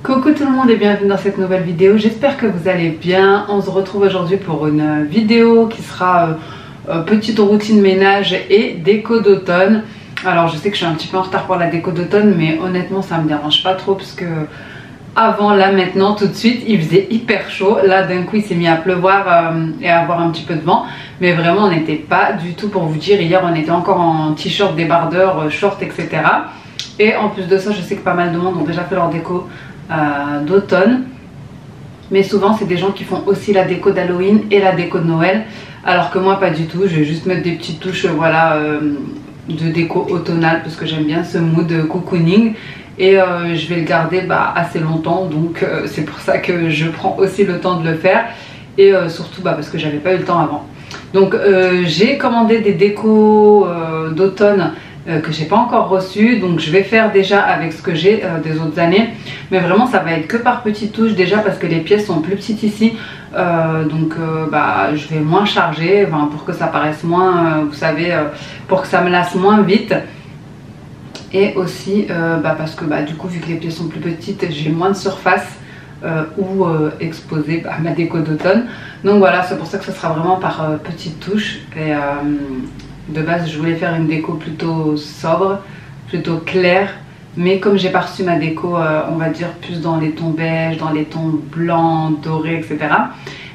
Coucou tout le monde et bienvenue dans cette nouvelle vidéo, j'espère que vous allez bien. On se retrouve aujourd'hui pour une vidéo qui sera petite routine ménage et déco d'automne. Alors je sais que je suis un petit peu en retard pour la déco d'automne, mais honnêtement ça me dérange pas trop parce que avant, là maintenant, tout de suite il faisait hyper chaud. Là d'un coup il s'est mis à pleuvoir et à avoir un petit peu de vent, mais vraiment on n'était pas du tout, pour vous dire, hier on était encore en t-shirt, débardeur, short, etc. Et en plus de ça, je sais que pas mal de monde ont déjà fait leur déco d'automne, mais souvent c'est des gens qui font aussi la déco d'Halloween et la déco de Noël, alors que moi pas du tout. Je vais juste mettre des petites touches voilà, de déco automnale parce que j'aime bien ce mood cocooning et je vais le garder assez longtemps, donc c'est pour ça que je prends aussi le temps de le faire et surtout parce que j'avais pas eu le temps avant. Donc j'ai commandé des décos d'automne que j'ai pas encore reçu, donc je vais faire déjà avec ce que j'ai des autres années, mais vraiment ça va être que par petites touches, déjà parce que les pièces sont plus petites ici, donc je vais moins charger, pour que ça paraisse moins, vous savez, pour que ça me lasse moins vite, et aussi parce que du coup vu que les pièces sont plus petites, j'ai moins de surface où exposer ma déco d'automne. Donc voilà, c'est pour ça que ce sera vraiment par petites touches. Et de base je voulais faire une déco plutôt sobre, plutôt claire, mais comme j'ai pas reçu ma déco on va dire plus dans les tons beige, dans les tons blancs, dorés, etc.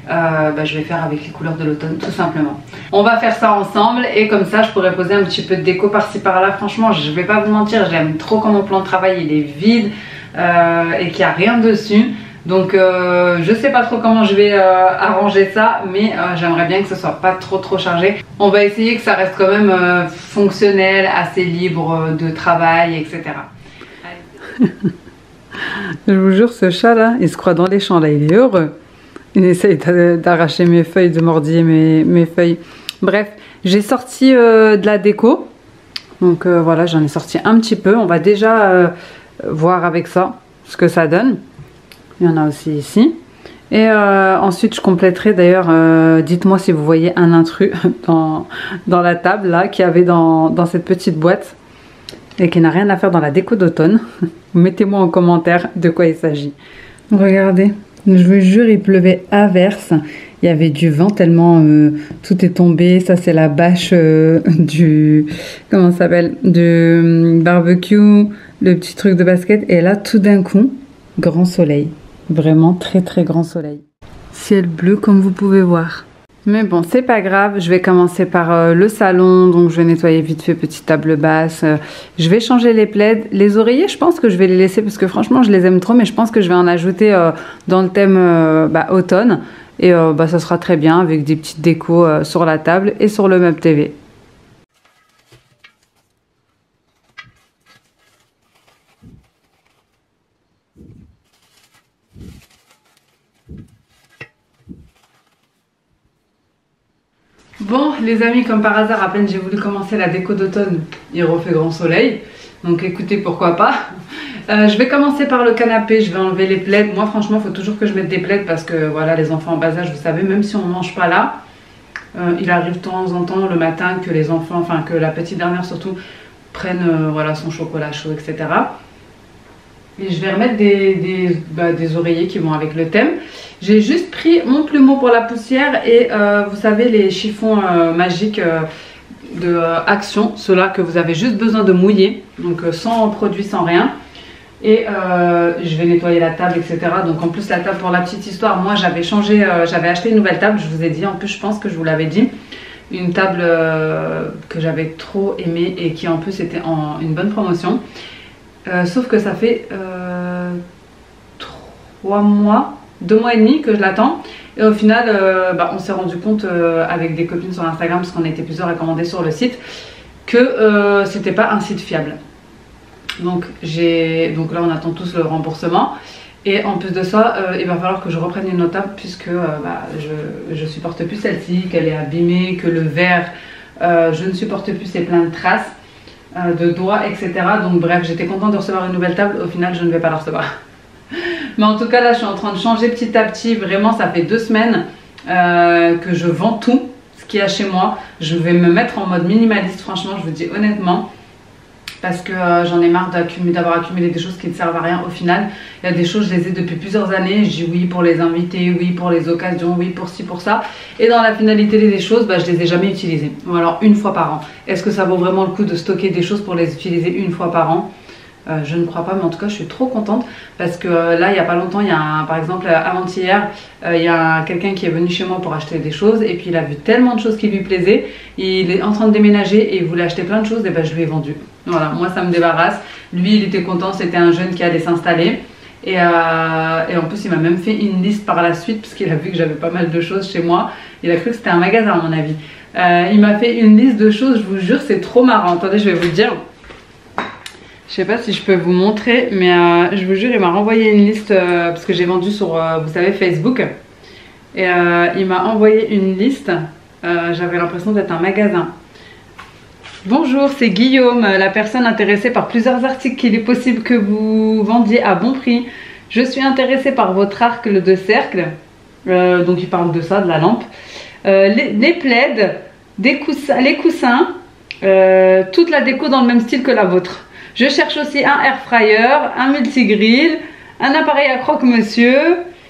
Je vais faire avec les couleurs de l'automne tout simplement. On va faire ça ensemble et comme ça je pourrais poser un petit peu de déco par-ci par-là. Franchement je vais pas vous mentir, j'aime trop quand mon plan de travail il est vide et qu'il n'y a rien dessus. Donc je sais pas trop comment je vais arranger ça, mais j'aimerais bien que ce soit pas trop chargé. On va essayer que ça reste quand même fonctionnel, assez libre de travail, etc. Je vous jure, ce chat là, il se croit dans les champs là, il est heureux. Il essaye d'arracher mes feuilles, de mordiller mes feuilles. Bref, j'ai sorti de la déco. Donc voilà, j'en ai sorti un petit peu. On va déjà voir avec ça ce que ça donne. Il y en a aussi ici. Et ensuite je compléterai d'ailleurs, dites-moi si vous voyez un intrus dans la table là qu'il y avait dans cette petite boîte et qui n'a rien à faire dans la déco d'automne. Mettez-moi en commentaire de quoi il s'agit. Regardez, je vous jure, il pleuvait à verse. Il y avait du vent tellement tout est tombé. Ça c'est la bâche du, comment ça s'appelle, du barbecue, le petit truc de basket. Et là tout d'un coup, grand soleil. Vraiment très grand soleil. Ciel bleu comme vous pouvez voir. Mais bon, c'est pas grave, je vais commencer par le salon. Donc je vais nettoyer vite fait, petite table basse. Je vais changer les plaids. Les oreillers, je pense que je vais les laisser parce que franchement je les aime trop. Mais je pense que je vais en ajouter dans le thème automne. Et ça sera très bien avec des petites décos sur la table et sur le meuble TV. Bon les amis, comme par hasard, à peine j'ai voulu commencer la déco d'automne, il refait grand soleil. Donc écoutez, pourquoi pas. Je vais commencer par le canapé, je vais enlever les plaids. Moi franchement, il faut toujours que je mette des plaids parce que voilà, les enfants en bas âge, vous savez, même si on ne mange pas là, il arrive de temps en temps le matin que les enfants, enfin que la petite dernière surtout, prennent voilà, son chocolat chaud, etc. Et je vais remettre des oreillers qui vont avec le thème. J'ai juste pris mon plumeau pour la poussière et vous savez les chiffons magiques de Action, ceux-là que vous avez juste besoin de mouiller, donc sans produit, sans rien. Et je vais nettoyer la table, etc. Donc en plus la table, pour la petite histoire, moi j'avais changé, j'avais acheté une nouvelle table, je vous ai dit, en plus je pense que je vous l'avais dit. Une table que j'avais trop aimée et qui en plus était en une bonne promotion. Sauf que ça fait 3 mois, 2 mois et demi que je l'attends. Et au final, on s'est rendu compte avec des copines sur Instagram, parce qu'on était plusieurs à commander sur le site, que c'était pas un site fiable. Donc là on attend tous le remboursement. Et en plus de ça, il va falloir que je reprenne une autre table, puisque je supporte plus celle-ci, qu'elle est abîmée, que le verre, je ne supporte plus, c'est plein de traces de doigts, etc. Donc bref, j'étais contente de recevoir une nouvelle table. Au final, je ne vais pas la recevoir. Mais en tout cas, là, je suis en train de changer petit à petit. Vraiment, ça fait 2 semaines que je vends tout ce qu'il y a chez moi. Je vais me mettre en mode minimaliste, franchement, je vous dis honnêtement. Parce que j'en ai marre d'avoir accumulé des choses qui ne servent à rien au final. Il y a des choses, je les ai depuis plusieurs années. Je dis oui pour les invités, oui pour les occasions, oui pour ci, pour ça. Et dans la finalité des choses, je les ai jamais utilisées. Ou alors une fois par an. Est-ce que ça vaut vraiment le coup de stocker des choses pour les utiliser une fois par an? Je ne crois pas, mais en tout cas je suis trop contente parce que là il n'y a pas longtemps, par exemple avant-hier, il y a quelqu'un qui est venu chez moi pour acheter des choses et puis il a vu tellement de choses qui lui plaisaient, il est en train de déménager et il voulait acheter plein de choses, et je lui ai vendu. Voilà, moi ça me débarrasse. Lui il était content, c'était un jeune qui allait s'installer et en plus il m'a même fait une liste par la suite parce qu'il a vu que j'avais pas mal de choses chez moi. Il a cru que c'était un magasin à mon avis. Il m'a fait une liste de choses, je vous jure c'est trop marrant. Attendez, je vais vous dire. Je sais pas si je peux vous montrer, mais je vous jure, il m'a renvoyé une liste parce que j'ai vendu sur, vous savez, Facebook. Et il m'a envoyé une liste. J'avais l'impression d'être un magasin. Bonjour, c'est Guillaume, la personne intéressée par plusieurs articles qu'il est possible que vous vendiez à bon prix. Je suis intéressée par votre arc de cercle. Donc il parle de ça, de la lampe. Les plaids, les coussins, toute la déco dans le même style que la vôtre. Je cherche aussi un air fryer, un multigrill, un appareil à croque-monsieur.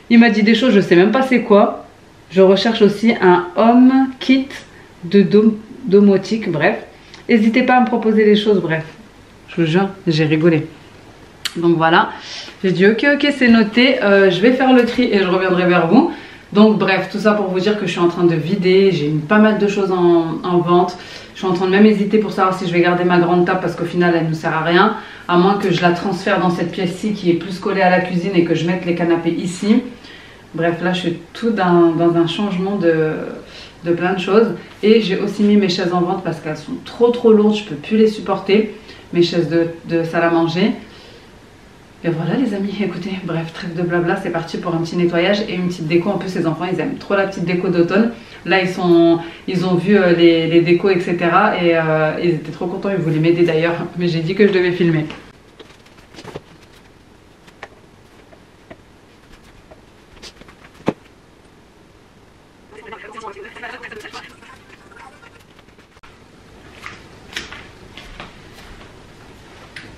Il m'a dit des choses, je sais même pas c'est quoi. Je recherche aussi un home kit de domotique, bref. N'hésitez pas à me proposer des choses, bref. Je vous jure, j'ai rigolé. Donc voilà, j'ai dit ok, c'est noté. Je vais faire le tri et je reviendrai vers vous. Donc bref, tout ça pour vous dire que je suis en train de vider. J'ai pas mal de choses en vente. Je suis en train de même hésiter pour savoir si je vais garder ma grande table parce qu'au final elle ne sert à rien. À moins que je la transfère dans cette pièce-ci qui est plus collée à la cuisine et que je mette les canapés ici. Bref, là je suis tout dans un changement de plein de choses. Et j'ai aussi mis mes chaises en vente parce qu'elles sont trop lourdes. Je ne peux plus les supporter. Mes chaises de salle à manger. Et voilà les amis, écoutez, bref, trêve de blabla, c'est parti pour un petit nettoyage et une petite déco. En plus, les enfants, ils aiment trop la petite déco d'automne. Là, ils ont vu les décos, etc. Et ils étaient trop contents, ils voulaient m'aider d'ailleurs. Mais j'ai dit que je devais filmer.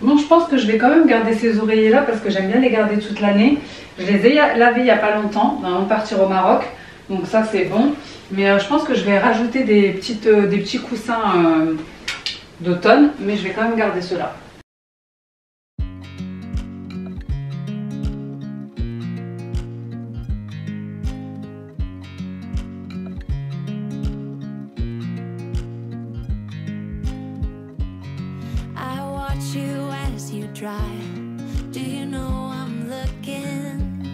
Bon, je pense que je vais quand même garder ces oreillers là parce que j'aime bien les garder toute l'année. Je les ai lavés il n'y a pas longtemps avant de partir au Maroc, donc ça c'est bon. Mais je pense que je vais rajouter des petits coussins d'automne, mais je vais quand même garder ceux-là. You as you drive, do you know I'm looking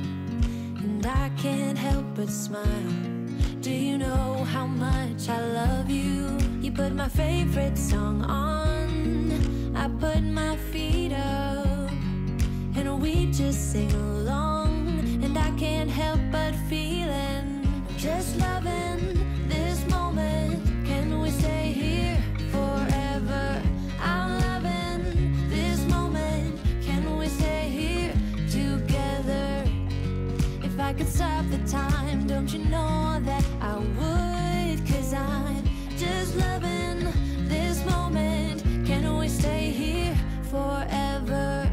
and I can't help but smile? Do you know how much I love you? You put my favorite song on, I put my feet up and we just sing along, and I can't help but feeling just loving this moment. Can we stay here forever? I'm if I could stop the time, don't you know that I would? 'Cause I'm just loving this moment. Can we stay here forever?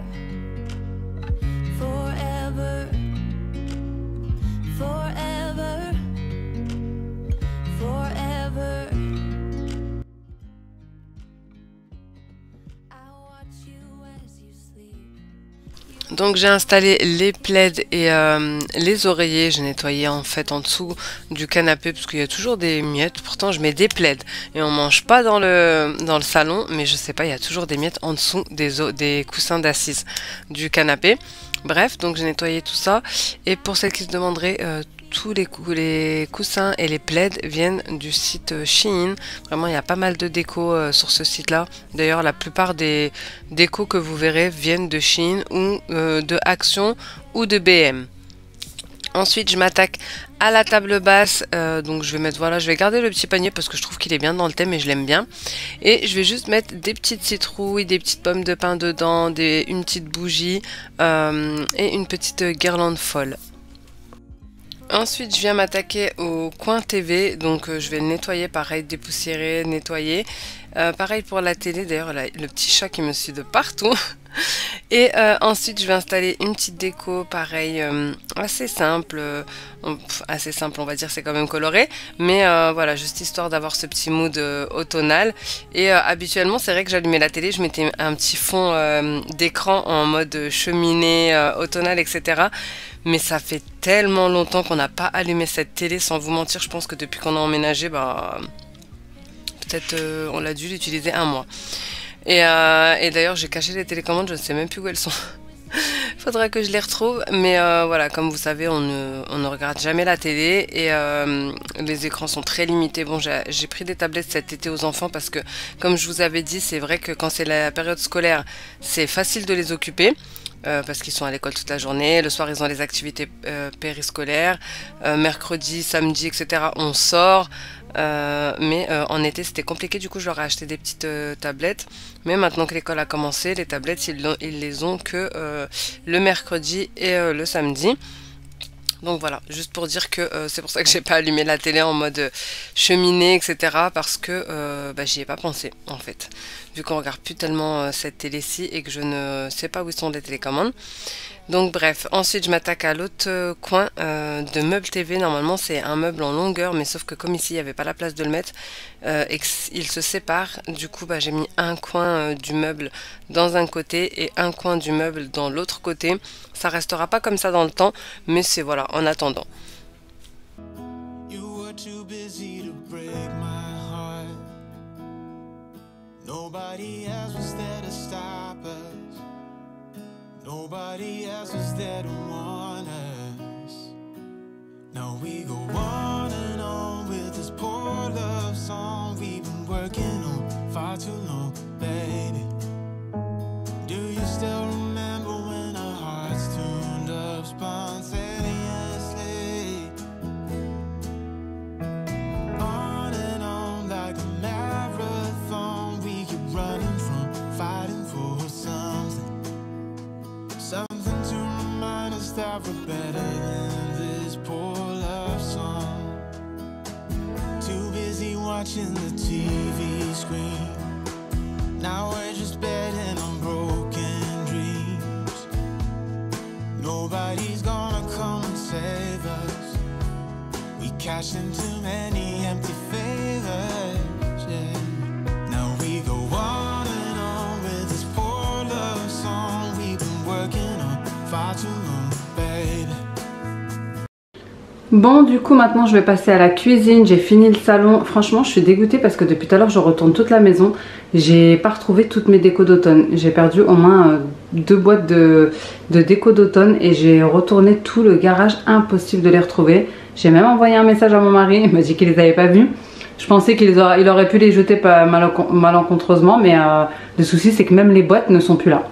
Forever. Forever. Forever. I watch you as you sleep. Donc j'ai installé les plaids et les oreillers, j'ai nettoyé en fait en dessous du canapé parce qu'il y a toujours des miettes. Pourtant je mets des plaids et on mange pas dans le salon, mais je sais pas, il y a toujours des miettes en dessous des coussins d'assises du canapé. Bref, donc j'ai nettoyé tout ça. Et pour celles qui se demanderaient, tous les coussins et les plaids viennent du site Shein. Vraiment, il y a pas mal de déco sur ce site-là. D'ailleurs, la plupart des décos que vous verrez viennent de Shein ou de Action ou de BM. Ensuite, je m'attaque à la table basse. Donc, je vais mettre, voilà, je vais garder le petit panier parce que je trouve qu'il est bien dans le thème et je l'aime bien. Et je vais juste mettre des petites citrouilles, des petites pommes de pin dedans, une petite bougie et une petite guirlande folle. Ensuite, je viens m'attaquer au coin TV, donc je vais le nettoyer, pareil, dépoussiérer, nettoyer. Pareil pour la télé, d'ailleurs, le petit chat qui me suit de partout. Et ensuite, je vais installer une petite déco, pareil, assez simple, on va dire, c'est quand même coloré. Mais voilà, juste histoire d'avoir ce petit mood automnal. Et habituellement, c'est vrai que j'allumais la télé, je mettais un petit fond d'écran en mode cheminée, automnal, etc. Mais ça fait tellement longtemps qu'on n'a pas allumé cette télé, sans vous mentir, je pense que depuis qu'on a emménagé, bah, peut-être on a dû l'utiliser un mois. Et d'ailleurs, j'ai caché les télécommandes, je ne sais même plus où elles sont. Faudra que je les retrouve. Mais voilà, comme vous savez, on ne regarde jamais la télé et les écrans sont très limités. Bon, j'ai pris des tablettes cet été aux enfants parce que, comme je vous avais dit, c'est vrai que quand c'est la période scolaire, c'est facile de les occuper. Parce qu'ils sont à l'école toute la journée, le soir ils ont les activités périscolaires, mercredi, samedi, etc. on sort, mais en été c'était compliqué, du coup je leur ai acheté des petites tablettes, mais maintenant que l'école a commencé, les tablettes ils les ont que le mercredi et le samedi. Donc voilà, juste pour dire que c'est pour ça que j'ai pas allumé la télé en mode cheminée, etc. Parce que bah, j'y ai pas pensé en fait. Vu qu'on regarde plus tellement cette télé-ci et que je ne sais pas où sont les télécommandes. Donc bref, ensuite je m'attaque à l'autre coin de meuble TV. Normalement c'est un meuble en longueur, mais sauf que comme ici il n'y avait pas la place de le mettre et qu'il se sépare, du coup bah, j'ai mis un coin du meuble dans un côté et un coin du meuble dans l'autre côté. Ça restera pas comme ça dans le temps, mais c'est voilà, en attendant. Nobody else was there to stop us. Nobody else was there to warn us. Now we go on with this poor love song we've been working on far too long, baby. Do you still remember when our hearts tuned up spontaneously? On and on like a marathon, we keep running from fighting for something. Something to remind us that we're better than this poor love song. Too busy watching the TV screen. Now we're just betting on broken dreams. Nobody's gonna come and save us. We cashed in too many empty favors, yeah. Now we go on with this poor love song we've been working on far too long, baby. Bon, du coup maintenant je vais passer à la cuisine. J'ai fini le salon. Franchement je suis dégoûtée parce que depuis tout à l'heure je retourne toute la maison. J'ai pas retrouvé toutes mes décos d'automne. J'ai perdu au moins 2 boîtes de déco d'automne et j'ai retourné tout le garage, impossible de les retrouver. J'ai même envoyé un message à mon mari, il m'a dit qu'il les avait pas vus. Je pensais qu'il aurait pu les jeter malencontreusement, mais le souci c'est que même les boîtes ne sont plus là.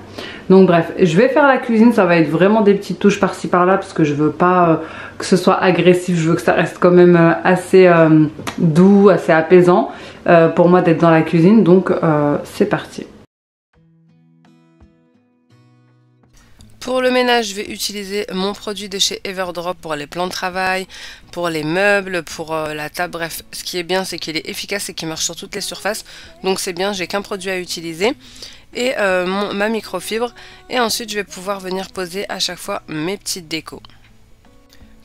Donc bref, je vais faire la cuisine, ça va être vraiment des petites touches par-ci par-là parce que je veux pas que ce soit agressif, je veux que ça reste quand même assez doux, assez apaisant pour moi d'être dans la cuisine, donc c'est parti. Pour le ménage, je vais utiliser mon produit de chez Everdrop pour les plans de travail, pour les meubles, pour la table, bref. Ce qui est bien, c'est qu'il est efficace et qu'il marche sur toutes les surfaces. Donc c'est bien, j'ai qu'un produit à utiliser. Et ma microfibre. Et ensuite, je vais pouvoir venir poser à chaque fois mes petites décos.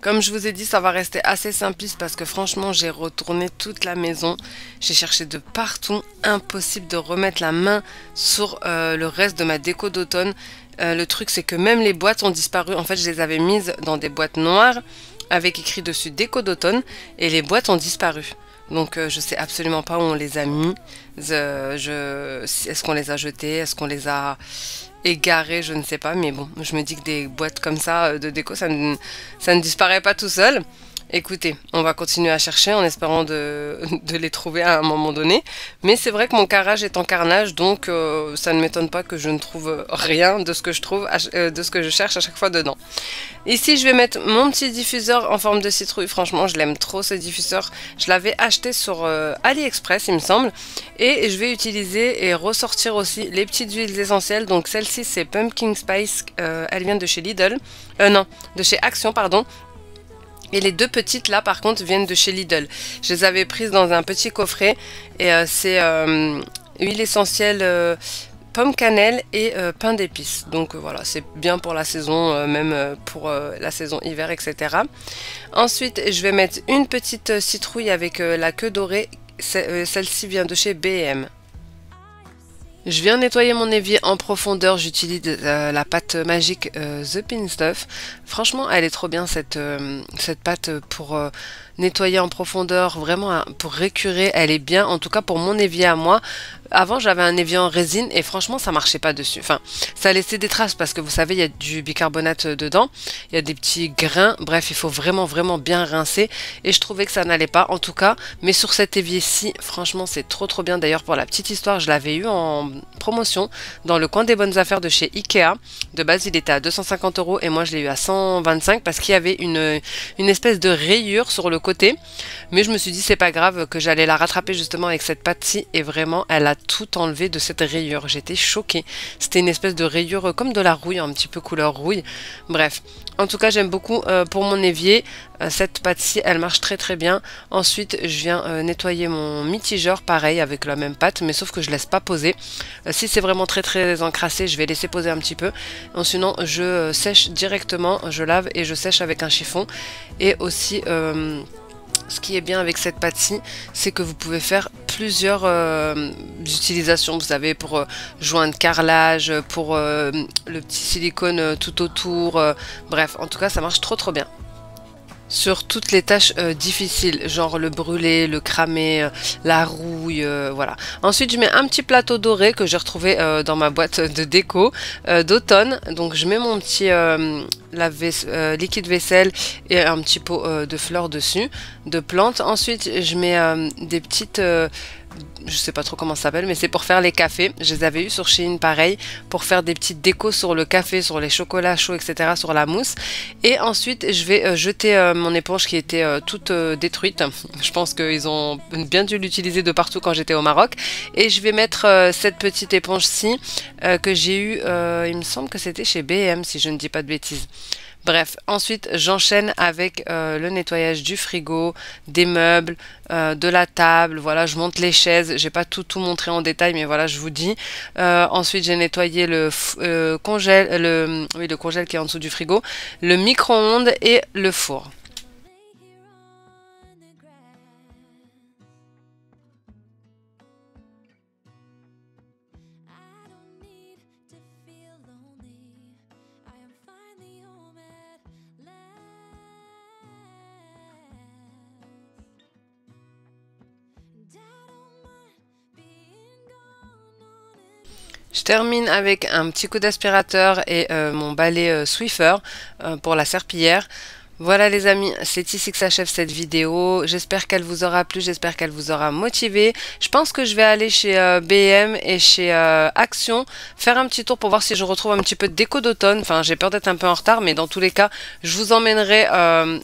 Comme je vous ai dit, ça va rester assez simpliste parce que franchement, j'ai retourné toute la maison. J'ai cherché de partout, impossible de remettre la main sur le reste de ma déco d'automne. Le truc, c'est que même les boîtes ont disparu. En fait, je les avais mises dans des boîtes noires avec écrit dessus déco d'automne et les boîtes ont disparu. Donc, je sais absolument pas où on les a mis. Est-ce qu'on les a jetés? Est-ce qu'on les a égarés? Je ne sais pas. Mais bon, je me dis que des boîtes comme ça de déco, ça ne disparaît pas tout seul. Écoutez, on va continuer à chercher en espérant de les trouver à un moment donné. Mais c'est vrai que mon carrelage est en carnage, donc ça ne m'étonne pas que je ne trouve rien de ce que je trouve, de ce que je cherche à chaque fois dedans. Ici, je vais mettre mon petit diffuseur en forme de citrouille. Franchement, je l'aime trop ce diffuseur. Je l'avais acheté sur AliExpress, il me semble. Et je vais utiliser et ressortir aussi les petites huiles essentielles. Donc celle-ci, c'est Pumpkin Spice. Elle vient de chez Lidl. Non, de chez Action, pardon. Et les deux petites là par contre viennent de chez Lidl. Je les avais prises dans un petit coffret et c'est huile essentielle pomme cannelle et pain d'épices. Donc voilà, c'est bien pour la saison, même pour la saison hiver, etc. Ensuite, je vais mettre une petite citrouille avec la queue dorée. Celle-ci vient de chez B&M. Je viens nettoyer mon évier en profondeur, j'utilise la pâte magique The Pin Stuff. Franchement, elle est trop bien cette pâte pour nettoyer en profondeur, vraiment pour récurer, elle est bien, en tout cas pour mon évier à moi. Avant, j'avais un évier en résine et franchement, ça marchait pas dessus. Enfin, ça laissait des traces parce que vous savez, il y a du bicarbonate dedans, il y a des petits grains. Bref, il faut vraiment bien rincer et je trouvais que ça n'allait pas en tout cas. Mais sur cet évier-ci, franchement, c'est trop bien. D'ailleurs, pour la petite histoire, je l'avais eu en promotion dans le coin des bonnes affaires de chez Ikea. De base, il était à 250 € et moi, je l'ai eu à 125 parce qu'il y avait une espèce de rayure sur le côté. Mais je me suis dit, c'est pas grave, que j'allais la rattraper justement avec cette pâte-ci et vraiment, elle a tout enlevé de cette rayure. J'étais choquée. C'était une espèce de rayure comme de la rouille, un petit peu couleur rouille. Bref, en tout cas, j'aime beaucoup pour mon évier. Cette pâte-ci, elle marche très bien. Ensuite, je viens nettoyer mon mitigeur, pareil, avec la même pâte, mais sauf que je laisse pas poser. Si c'est vraiment très encrassé, je vais laisser poser un petit peu. Sinon, je sèche directement, je lave et je sèche avec un chiffon. Et aussi... ce qui est bien avec cette pâte-ci, c'est que vous pouvez faire plusieurs utilisations, vous savez, pour joindre carrelage, pour le petit silicone tout autour, bref, en tout cas ça marche trop bien. Sur toutes les tâches difficiles, genre le brûler, le cramer, la rouille, voilà. Ensuite, je mets un petit plateau doré que j'ai retrouvé dans ma boîte de déco d'automne. Donc, je mets mon petit liquide vaisselle et un petit pot de fleurs dessus, de plantes. Ensuite, je mets des petites... je sais pas trop comment ça s'appelle, mais c'est pour faire les cafés. Je les avais eu sur Shein pareil, pour faire des petites décos sur le café, sur les chocolats chauds, etc., sur la mousse. Et ensuite, je vais jeter mon éponge qui était toute détruite. Je pense qu'ils ont bien dû l'utiliser de partout quand j'étais au Maroc. Et je vais mettre cette petite éponge-ci que j'ai eue, il me semble que c'était chez B&M, si je ne dis pas de bêtises. Bref, ensuite j'enchaîne avec le nettoyage du frigo, des meubles, de la table, voilà, je monte les chaises, j'ai pas tout montré en détail, mais voilà, je vous dis. Ensuite j'ai nettoyé le congèle, le congèle qui est en dessous du frigo, le micro-ondes et le four. Je termine avec un petit coup d'aspirateur et mon balai Swiffer pour la serpillière. Voilà les amis, c'est ici que s'achève cette vidéo. J'espère qu'elle vous aura plu, j'espère qu'elle vous aura motivé. Je pense que je vais aller chez B&M et chez Action, faire un petit tour pour voir si je retrouve un petit peu de déco d'automne. Enfin, j'ai peur d'être un peu en retard, mais dans tous les cas, je vous emmènerai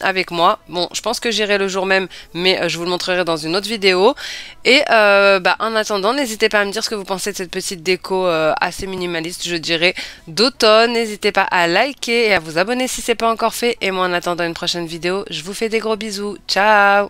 avec moi. Bon, je pense que j'irai le jour même, mais je vous le montrerai dans une autre vidéo. Et en attendant, n'hésitez pas à me dire ce que vous pensez de cette petite déco assez minimaliste, je dirais, d'automne. N'hésitez pas à liker et à vous abonner si ce n'est pas encore fait. Et moi, en attendant une prochaine vidéo, je vous fais des gros bisous. Ciao!